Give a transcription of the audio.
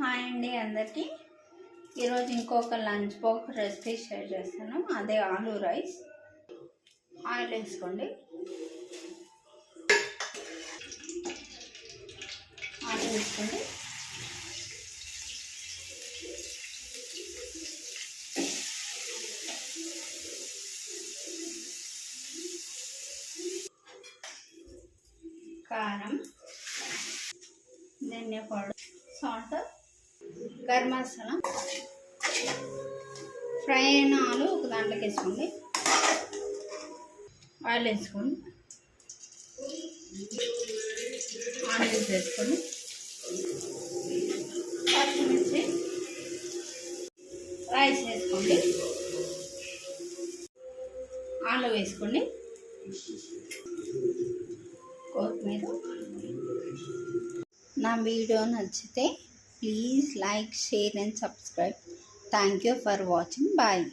Hi అండి అందరికీ. ఈరోజు ఇంకొక లంచ్ బాక్స్ రెసిపీ షేర్ చేస్తాను. అదే ఆలూ రైస్. ఆయిల్ వేసుకోండి. ఆయిల్ వేసుకోండి. కారం, ధనియా powder, salt, garam masala. Fry అయిన ఆలు ఒక దాంట్లోకి వేసుకోండి. ఆయిల్ వేసుకోండి. ఆనియన్స్ వేసుకోండి. పచ్చిమిర్చి, రైస్ వేసుకోండి. ఆలు వేసుకోండి. కొత్తిమీర. నా వీడియో నచ్చితే please like, share and subscribe. Thank you for watching. Bye.